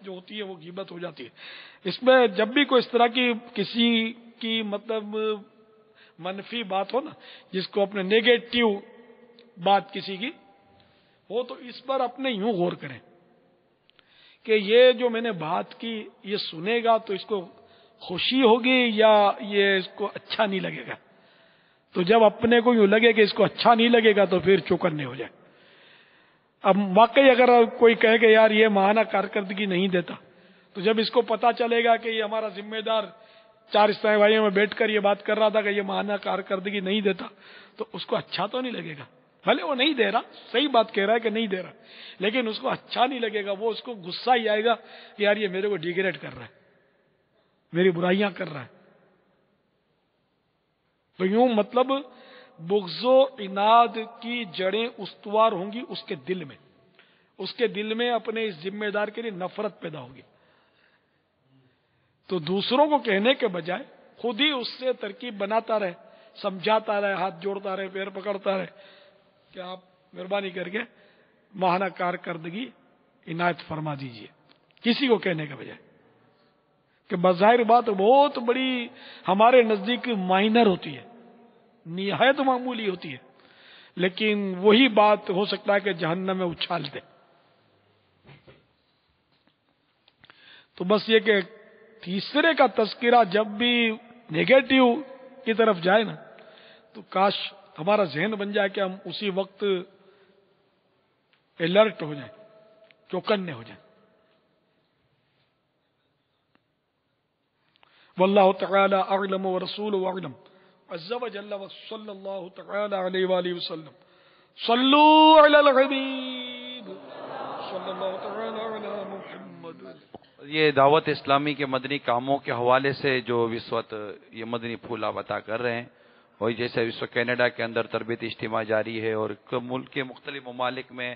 جو ہوتی ہے وہ غیبت ہو جاتی ہے۔ اس میں جب بھی کوئی اس طرح کی کسی کی مطلب منفی بات ہو نا، جس کو اپنے نیگیٹو بات کسی کی ہو، تو اس پر اپنے یوں غور کریں کہ یہ جو میں نے بات کی یہ سنے گا تو اس کو خوشی ہوگی یا یہ اس کو اچھا نہیں لگے گا۔ تو جب اپنے کو یوں لگے کہ اس کو اچھا نہیں لگے گا تو پھر چوکنے ہو جائے۔ اب واقعی اگر کوئی کہے کہ یار یہ ماہانہ کارکردگی نہیں دیتا، تو جب اس کو پتا چلے گا کہ یہ ہمارا ذمہ دار چار اسلامی بھائیوں میں بیٹھ کر یہ بات کر رہا تھا کہ یہ ماہانہ کارکردگی نہیں دیتا، تو اس کو اچھا تو نہیں لگے گا۔ بھلے وہ نہیں دے رہا، صحیح بات کہہ رہا ہے کہ نہیں دے رہا، لیکن اس کو اچھا نہیں لگے گا، وہ اس کو غصہ ہی آئے گا کہ یار یہ میرے کو ڈیگریڈ کر رہا ہے، میری برائیاں کر رہا ہے۔ تو یوں مطلب بغض و عناد کی جڑیں استوار ہوں گی اس کے دل میں، اس کے دل میں اپنے اس ذمہ دار کے لیے نفرت پیدا ہوگی۔ تو دوسروں کو کہنے کے بجائے خود ہی اس سے ترکیب بناتا رہے، سمجھاتا رہے، ہاتھ جوڑتا رہے، پیر پکڑتا رہے کہ آپ مہربانی کر کے ماہانہ کارکردگی عنایت فرما دیجئے، کسی کو کہنے کے بجائے۔ کہ بظاہر بات بہت بڑی ہمارے نزدیک مائنر ہوتی ہے، نہایت معمولی ہوتی ہے، لیکن وہی بات ہو سکتا ہے کہ جہنم میں اچھال دے۔ تو بس یہ کہ تیسرے کا تذکرہ جب بھی نیگیٹو کی طرف جائے نا، تو کاش ہمارا ذہن بن جائے کہ ہم اسی وقت الرٹ ہو جائیں، چوکنے ہو جائیں۔ واللہ تعالی اعلم ورسولہ اعلم عز وجل وصلی اللہ تعالی علیہ وآلہ وسلم۔ صلو علی الحبیب صلی اللہ تعالی علی محمد۔ یہ دعوت اسلامی کے مدنی کاموں کے حوالے سے جو اس وقت یہ مدنی پھول آپ عطا کر رہے ہیں، وہی جیسے اس وقت کینیڈا کے اندر تربیتی اجتماع جاری ہے اور ملک کے مختلف ممالک میں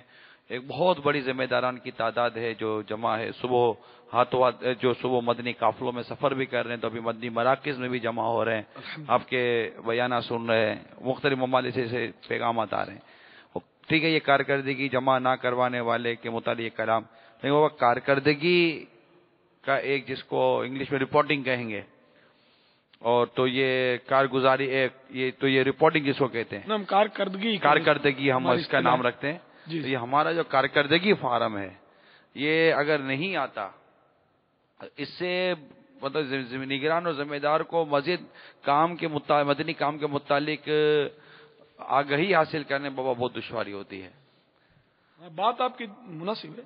ایک بہت بڑی ذمہ داران کی تعداد ہے جو جمع ہے، صبح ہاتھوں ہاتھ جو صبح مدنی قافلوں میں سفر بھی کر رہے ہیں، تو ابھی مدنی مراکز میں بھی جمع ہو رہے ہیں، آپ کے بیانات سن رہے ہیں، مختلف ممالک سے پیغامات آ رہے ہیں۔ ٹھیک ہے، یہ کارکردگی جمع نہ کروانے والے کے متعلق کلام، لیکن وہ کارکردگی کا ایک جس کو انگلش میں رپورٹنگ کہیں گے، اور تو یہ کارگزاری یہ رپورٹنگ جس کو کہتے ہیں، ہم کارکردگی ہم اس کا نام رکھتے ہیں۔ تو یہ ہمارا جو کارکردگی فارم ہے، یہ اگر نہیں آتا، اس سے مطلب نگران اور ذمہ دار کو مزید مدنی کام کے متعلق آگہی حاصل کرنے میں بہت دشواری ہوتی ہے۔ بات آپ کی مناسب ہے۔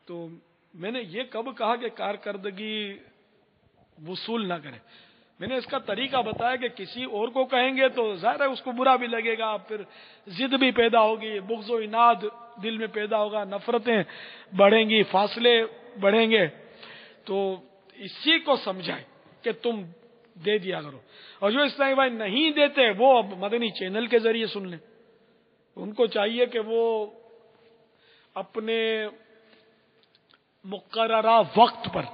تو میں نے یہ کب کہا کہ کارکردگی وصول نہ کریں؟ میں نے اس کا طریقہ بتایا کہ کسی اور کو کہیں گے تو ظاہر ہے اس کو برا بھی لگے گا، پھر ضد بھی پیدا ہوگی، بغض و عناد دل میں پیدا ہوگا، نفرتیں بڑھیں گی، فاصلے بڑھیں گے۔ تو اسی کو سمجھائیں کہ تم دے دیا کرو، اور جو اسلامی بھائی نہیں دیتے وہ اب مدنی چینل کے ذریعے سن لیں۔ ان کو چاہیے کہ وہ اپنے مقررہ وقت پر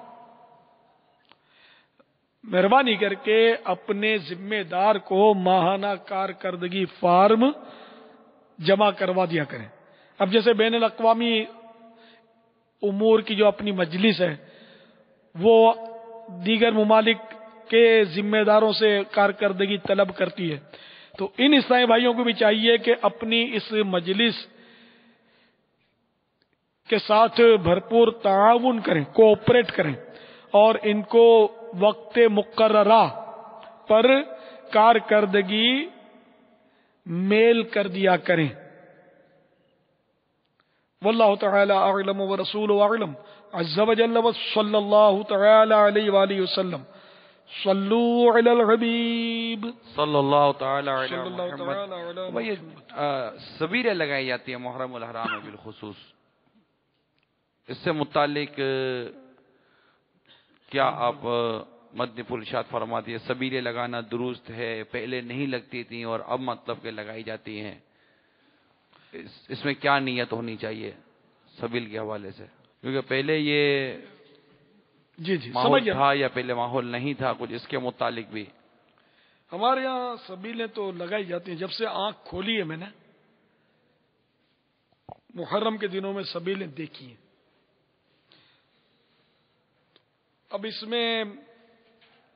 مہربانی کر کے اپنے ذمہ دار کو ماہانہ کارکردگی فارم جمع کروا دیا کریں۔ اب جیسے بین الاقوامی امور کی جو اپنی مجلس ہے، وہ دیگر ممالک کے ذمہ داروں سے کارکردگی طلب کرتی ہے، تو ان اسلامی بھائیوں کو بھی چاہیے کہ اپنی اس مجلس کے ساتھ بھرپور تعاون کریں، کوآپریٹ کریں، اور ان کو وقت مقررہ پر کارکردگی میل کر دیا کریں۔ واللہ تعالی اعلم ورسولہ اعلم عز وجل وصلی اللہ تعالی علیہ وآلہ وسلم۔ صلو علی الحبیب صلی اللہ تعالی علی صلی اللہ تعالی علی محمد۔ سبیریں لگائی جاتی ہیں محرم الحرام میں بالخصوص، اس سے متعلق کیا آپ مدنی پھول ارشاد فرماتی ہے؟ سبیلیں لگانا درست ہے، پہلے نہیں لگتی تھیں اور اب مطلب کہ لگائی جاتی ہیں، اس میں کیا نیت ہونی چاہیے سبیل کے حوالے سے؟ کیونکہ پہلے یہ ماحول تھا یا پہلے ماحول نہیں تھا، کچھ اس کے متعلق بھی؟ ہمارے یہاں سبیلیں تو لگائی جاتی ہیں، جب سے آنکھ کھولی ہے میں نے محرم کے دنوں میں سبیلیں دیکھی ہیں۔ اب اس میں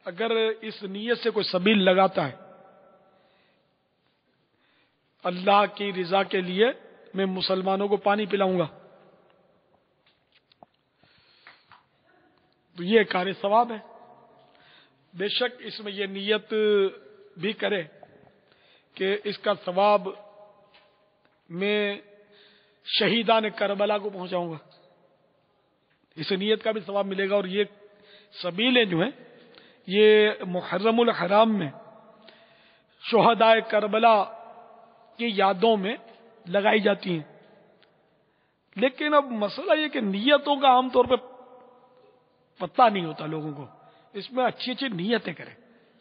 اگر اس نیت سے کوئی سبیل لگاتا ہے اللہ کی رضا کے لیے میں مسلمانوں کو پانی پلاؤں گا، تو یہ کار ثواب ہے. بے شک اس میں یہ نیت بھی کرے کہ اس کا ثواب میں شہیدان کربلا کو پہنچاؤں گا، اس نیت کا بھی ثواب ملے گا. اور یہ سبیلیں جو ہیں یہ محرم الحرام میں شہدائے کربلا کی یادوں میں لگائی جاتی ہیں. لیکن اب مسئلہ یہ کہ نیتوں کا عام طور پہ پتہ نہیں ہوتا لوگوں کو. اس میں اچھی اچھی نیتیں کریں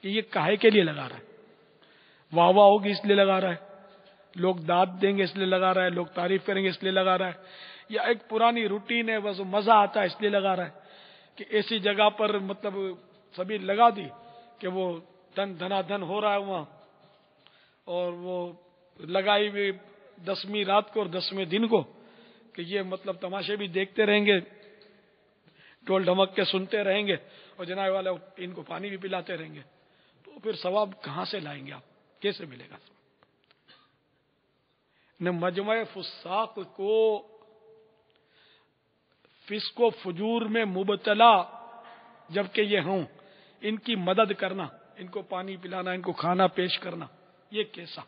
کہ یہ کاہے کے لیے لگا رہا ہے، واہ واہ ہوگی اس لیے لگا رہا ہے، لوگ داد دیں گے اس لیے لگا رہا ہے، لوگ تعریف کریں گے اس لیے لگا رہا ہے، یا ایک پرانی روٹین ہے بس مزہ آتا ہے اس لیے لگا رہا ہے کہ ایسی جگہ پر مطلب سبھی لگا دی کہ وہ دھنا دھن ہو رہا ہے وہاں، اور وہ لگائی ہوئی 10ویں رات کو اور 10ویں دن کو کہ یہ مطلب تماشے بھی دیکھتے رہیں گے، ڈھول ڈھمک کے سنتے رہیں گے اور جناب والے ان کو پانی بھی پلاتے رہیں گے. تو پھر ثواب کہاں سے لائیں گے آپ، کیسے ملے گا؟ نے مجمع فساق کو فسق و فجور میں مبتلا جبکہ یہ ہوں ان کی مدد کرنا، ان کو پانی پلانا، ان کو کھانا پیش کرنا، یہ کیسا؟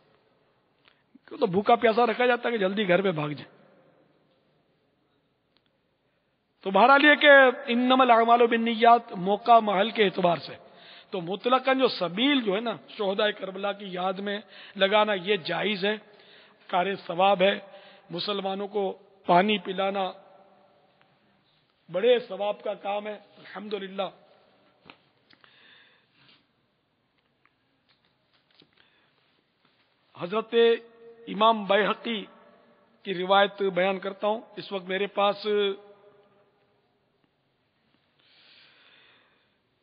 کیوں تو بھوکا پیاسا رکھا جاتا ہے کہ جلدی گھر پہ بھاگ جائے. تو بہرحال یہ کہ انما الاعمال بالنیات موقع محل کے اعتبار سے تو مطلقاً جو سبیل جو ہے نا شہدائے کربلا کی یاد میں لگانا یہ جائز ہے، کار ثواب ہے. مسلمانوں کو پانی پلانا بڑے ثواب کا کام ہے الحمدللہ. حضرت امام بیہقی کی روایت بیان کرتا ہوں. اس وقت میرے پاس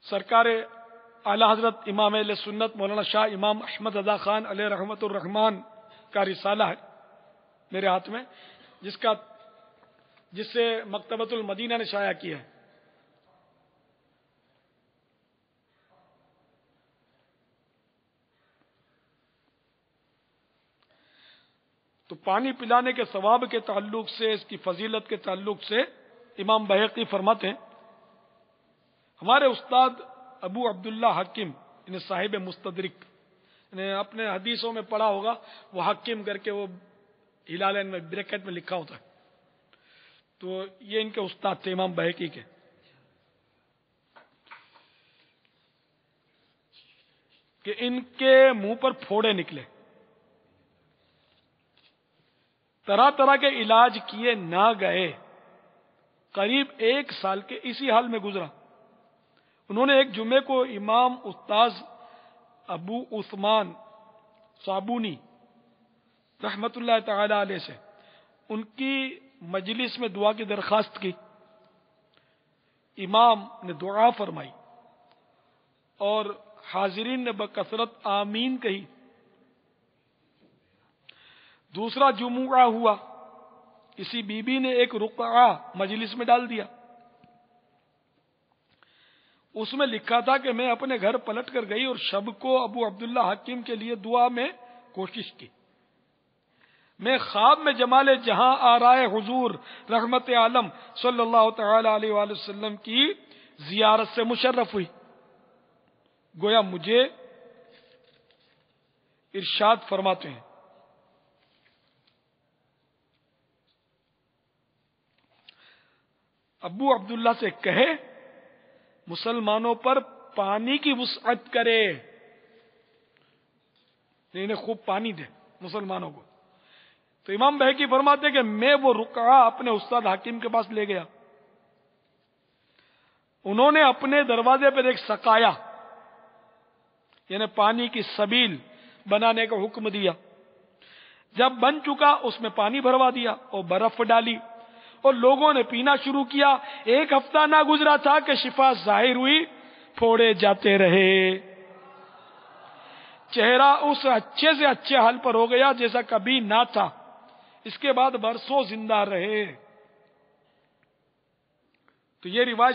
سرکار اعلی حضرت امام اہل سنت مولانا شاہ امام احمد رضا خان علیہ رحمت الرحمان کا رسالہ ہے میرے ہاتھ میں، جس سے مکتبۃ المدینہ نے شائع کیا ہے. تو پانی پلانے کے ثواب کے تعلق سے، اس کی فضیلت کے تعلق سے امام بیہقی فرماتے ہیں ہمارے استاد ابو عبداللہ حاکم انہیں صاحب مستدرک، انہیں اپنے حدیثوں میں پڑھا ہوگا وہ حاکم کر کے وہ ہلالین میں بریکٹ میں لکھا ہوتا ہے، تو یہ ان کے استاد تھے امام بیہقی کے. کہ ان کے منہ پر پھوڑے نکلے، طرح طرح کے علاج کیے نہ گئے، قریب 1 سال کے اسی حال میں گزرا. انہوں نے ایک جمعے کو امام استاذ ابو عثمان صابونی رحمت اللہ تعالی علیہ سے ان کی مجلس میں دعا کی درخواست کی. امام نے دعا فرمائی اور حاضرین نے بکثرت آمین کہی. دوسرا جمعہ ہوا، کسی بی بی نے ایک رقعہ مجلس میں ڈال دیا. اس میں لکھا تھا کہ میں اپنے گھر پلٹ کر گئی اور شب کو ابو عبداللہ حاکم کے لیے دعا میں کوشش کی. میں خواب میں جمال جہاں آرائے حضور رحمت عالم صلی اللہ تعالی علیہ وآلہ وسلم کی زیارت سے مشرف ہوئی. گویا مجھے ارشاد فرماتے ہیں ابو عبداللہ سے کہے مسلمانوں پر پانی کی وسعت کرے، انہیں خوب پانی دے مسلمانوں کو. تو امام بیہقی فرماتے کہ میں وہ رقعہ اپنے استاد حاکم کے پاس لے گیا. انہوں نے اپنے دروازے پر ایک سقایا یعنی پانی کی سبیل بنانے کا حکم دیا. جب بن چکا اس میں پانی بھروا دیا اور برف ڈالی اور لوگوں نے پینا شروع کیا. 1 ہفتہ نہ گزرا تھا کہ شفا ظاہر ہوئی، پھوڑے جاتے رہے، چہرہ اس اچھے سے اچھے حال پر ہو گیا جیسا کبھی نہ تھا. اس کے بعد برسوں زندہ رہے. تو یہ روایت